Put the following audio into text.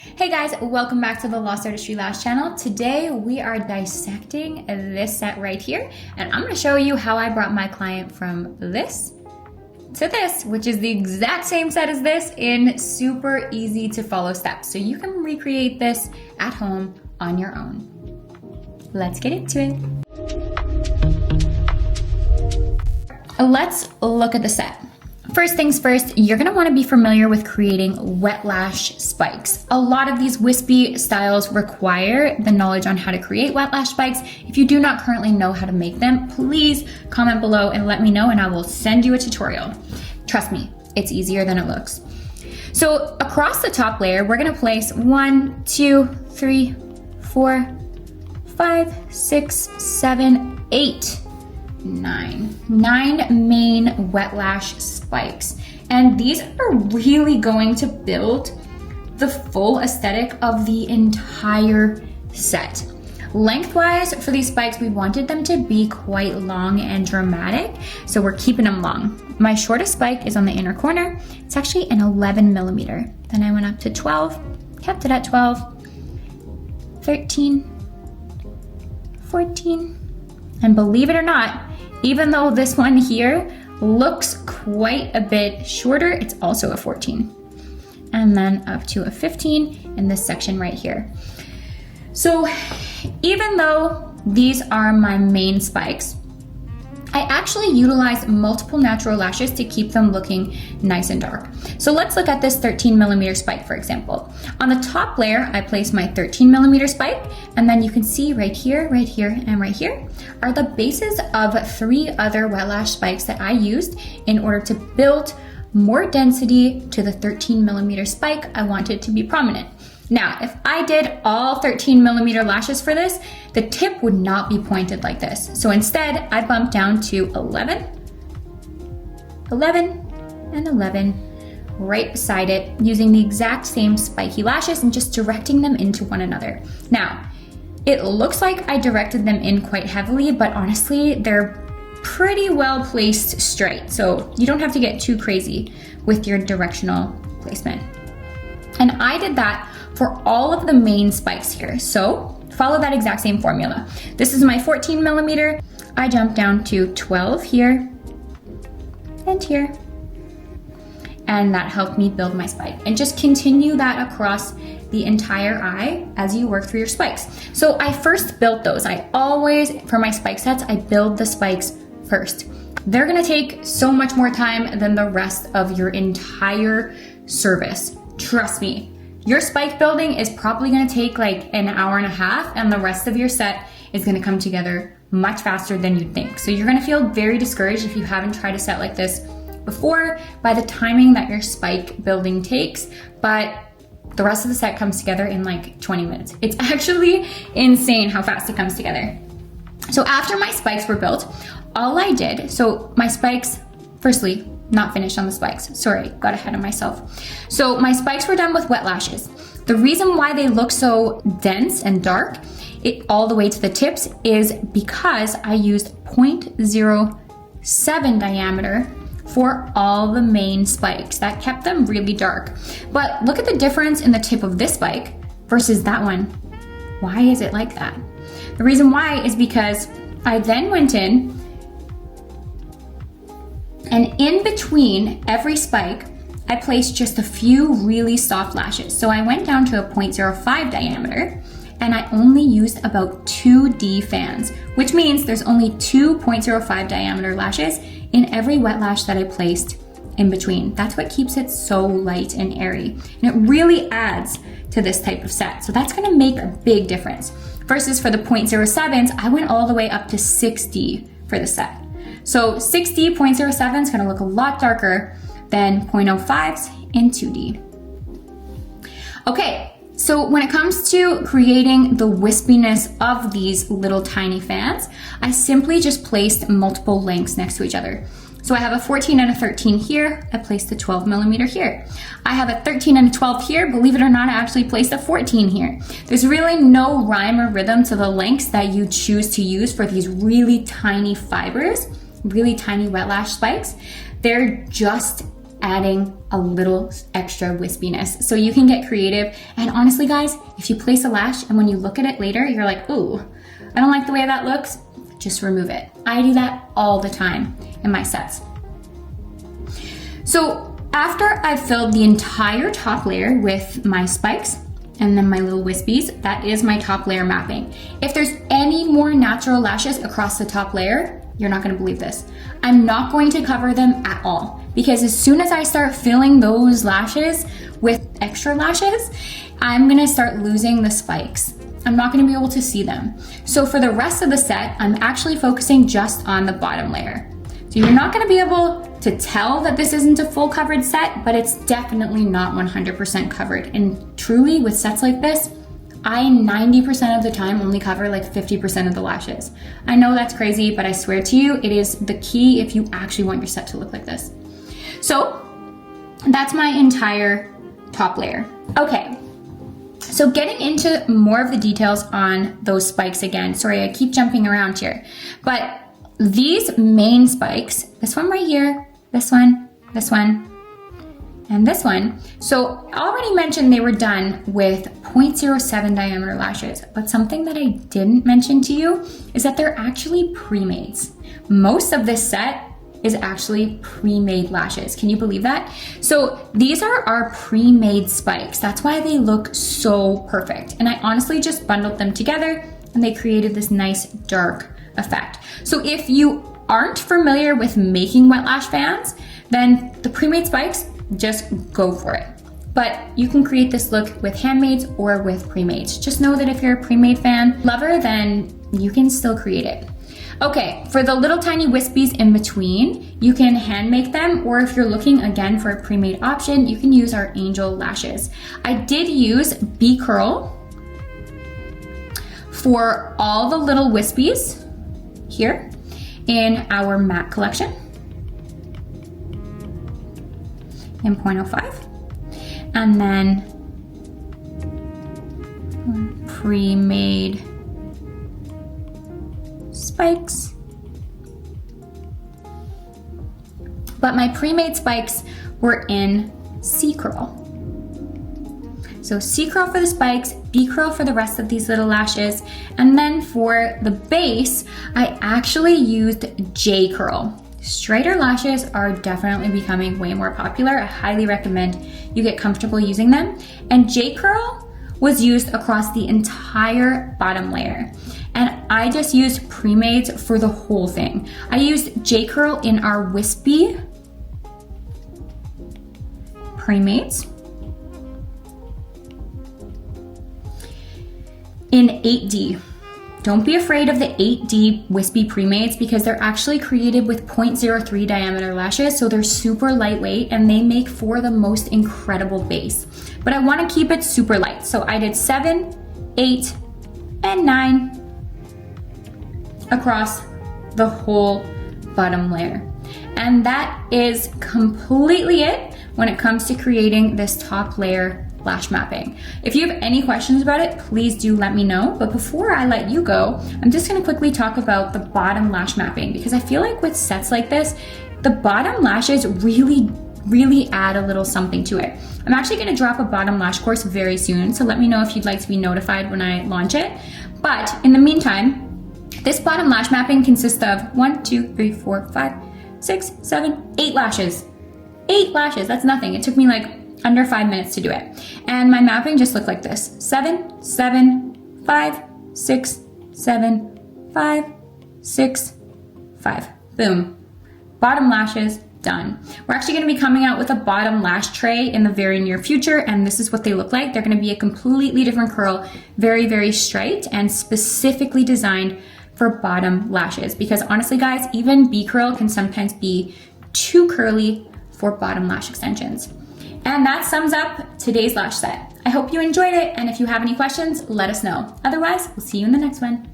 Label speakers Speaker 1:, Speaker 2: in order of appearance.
Speaker 1: Hey guys, welcome back to the Lost Artistry Lash channel. Today we are dissecting this set right here, and I'm going to show you how I brought my client from this to this, which is the exact same set as this in super easy to follow steps. So you can recreate this at home on your own. Let's get into it. Let's look at the set. First things first, you're gonna wanna be familiar with creating wet lash spikes. A lot of these wispy styles require the knowledge on how to create wet lash spikes. If you do not currently know how to make them, please comment below and let me know and I will send you a tutorial. Trust me, it's easier than it looks. So across the top layer, we're gonna place 1, 2, 3, 4, 5, 6, 7, 8, 9 main wet lash spikes, and these are really going to build the full aesthetic of the entire set. Lengthwise for these spikes, we wanted them to be quite long and dramatic, so we're keeping them long. My shortest spike is on the inner corner. It's actually an 11 millimeter. Then I went up to 12, kept it at 12, 13, 14, and believe it or not, even though this one here looks quite a bit shorter, it's also a 14. And then up to a 15 in this section right here. So even though these are my main spikes, I actually utilize multiple natural lashes to keep them looking nice and dark. So let's look at this 13 millimeter spike, for example. On the top layer, I place my 13 millimeter spike, and then you can see right here, and right here are the bases of 3 other wet lash spikes that I used in order to build more density to the 13 millimeter spike I wanted to be prominent. Now, if I did all 13 millimeter lashes for this, the tip would not be pointed like this. So instead, I bumped down to 11, 11, and 11 right beside it, using the exact same spiky lashes and just directing them into one another. Now, it looks like I directed them in quite heavily, but honestly, they're pretty well placed straight. So you don't have to get too crazy with your directional placement. And I did that for all of the main spikes here. So follow that exact same formula. This is my 14 millimeter. I jumped down to 12 here and here. And that helped me build my spike. And just continue that across the entire eye as you work through your spikes. So I first built those. I always, for my spike sets, I build the spikes first. They're gonna take so much more time than the rest of your entire service. Trust me. Your spike building is probably gonna take like an hour and a half, and the rest of your set is gonna come together much faster than you'd think. So you're gonna feel very discouraged if you haven't tried a set like this before by the timing that your spike building takes, but the rest of the set comes together in like 20 minutes. It's actually insane how fast it comes together. So after my spikes were built, all I did, so my spikes, firstly, not finished on the spikes. Sorry, got ahead of myself. So my spikes were done with wet lashes. The reason why they look so dense and dark all the way to the tips is because I used 0.07 diameter for all the main spikes. That kept them really dark. But look at the difference in the tip of this spike versus that one. Why is it like that? The reason why is because I then went in, and in between every spike, I placed just a few really soft lashes. So I went down to a 0.05 diameter, and I only used about 2D fans, which means there's only 2 0.05 diameter lashes in every wet lash that I placed in between. That's what keeps it so light and airy. And it really adds to this type of set. So that's gonna make a big difference. Versus for the 0.07s, I went all the way up to 6D for the set. So 6D 0.07 is gonna look a lot darker than 0.05s in 2D. Okay, so when it comes to creating the wispiness of these little tiny fans, I simply just placed multiple lengths next to each other. So I have a 14 and a 13 here, I placed a 12 millimeter here. I have a 13 and a 12 here, believe it or not, I actually placed a 14 here. There's really no rhyme or rhythm to the lengths that you choose to use for these really tiny fibers, really tiny wet lash spikes. They're just adding a little extra wispiness. So you can get creative. And honestly, guys, if you place a lash and when you look at it later, you're like, ooh, I don't like the way that looks, just remove it. I do that all the time in my sets. So after I've filled the entire top layer with my spikes and then my little wispies, that is my top layer mapping. If there's any more natural lashes across the top layer, you're not gonna believe this. I'm not going to cover them at all because as soon as I start filling those lashes with extra lashes, I'm gonna start losing the spikes. I'm not gonna be able to see them. So for the rest of the set, I'm actually focusing just on the bottom layer. So you're not gonna be able to tell that this isn't a full covered set, but it's definitely not 100% covered. And truly with sets like this, I 90% of the time only cover like 50% of the lashes. I know that's crazy, but I swear to you, it is the key if you actually want your set to look like this. So that's my entire top layer. Okay, so getting into more of the details on those spikes again. Sorry, I keep jumping around here, but these main spikes, this one right here, this one, and this one. So I already mentioned they were done with 0.07 diameter lashes, but something that I didn't mention to you is that they're actually pre-mades. Most of this set is actually pre-made lashes. Can you believe that? So these are our pre-made spikes. That's why they look so perfect. And I honestly just bundled them together and they created this nice dark effect. So if you aren't familiar with making wet lash fans, then the pre-made spikes, just go for it. But you can create this look with handmaids or with pre-mades. Just know that if you're a pre-made fan lover, then you can still create it. Okay, for the little tiny wispies in between, you can hand make them, or if you're looking again for a pre-made option, you can use our angel lashes. I did use B curl for all the little wispies here in our matte collection in 0.05, and then pre-made spikes. But my pre-made spikes were in C curl. So C curl for the spikes, B curl for the rest of these little lashes, and then for the base, I actually used J curl. Straighter lashes are definitely becoming way more popular. I highly recommend you get comfortable using them. And J curl was used across the entire bottom layer. And I just used pre-mades for the whole thing. I used J curl in our wispy pre-mades in 8D. Don't be afraid of the 8D wispy pre-mades because they're actually created with 0.03 diameter lashes, so they're super lightweight and they make for the most incredible base. But I want to keep it super light, so I did 7, 8, and 9 across the whole bottom layer. And that is completely it when it comes to creating this top layer lash mapping. If you have any questions about it, please do let me know. But before I let you go, I'm just gonna quickly talk about the bottom lash mapping because I feel like with sets like this, the bottom lashes really add a little something to it. I'm actually gonna drop a bottom lash course very soon, so let me know if you'd like to be notified when I launch it. But in the meantime, this bottom lash mapping consists of 1, 2, 3, 4, 5, 6, 7, 8 lashes. 8 lashes, that's nothing. It took me like under 5 minutes to do it. And my mapping just looked like this. 7, 7, 5, 6, 7, 5, 6, 5. Boom. Bottom lashes, done. We're actually gonna be coming out with a bottom lash tray in the very near future, and this is what they look like. They're gonna be a completely different curl, very straight, and specifically designed for bottom lashes. Because honestly, guys, even B curl can sometimes be too curly for bottom lash extensions. And that sums up today's lash set. I hope you enjoyed it, and if you have any questions, let us know. Otherwise, we'll see you in the next one.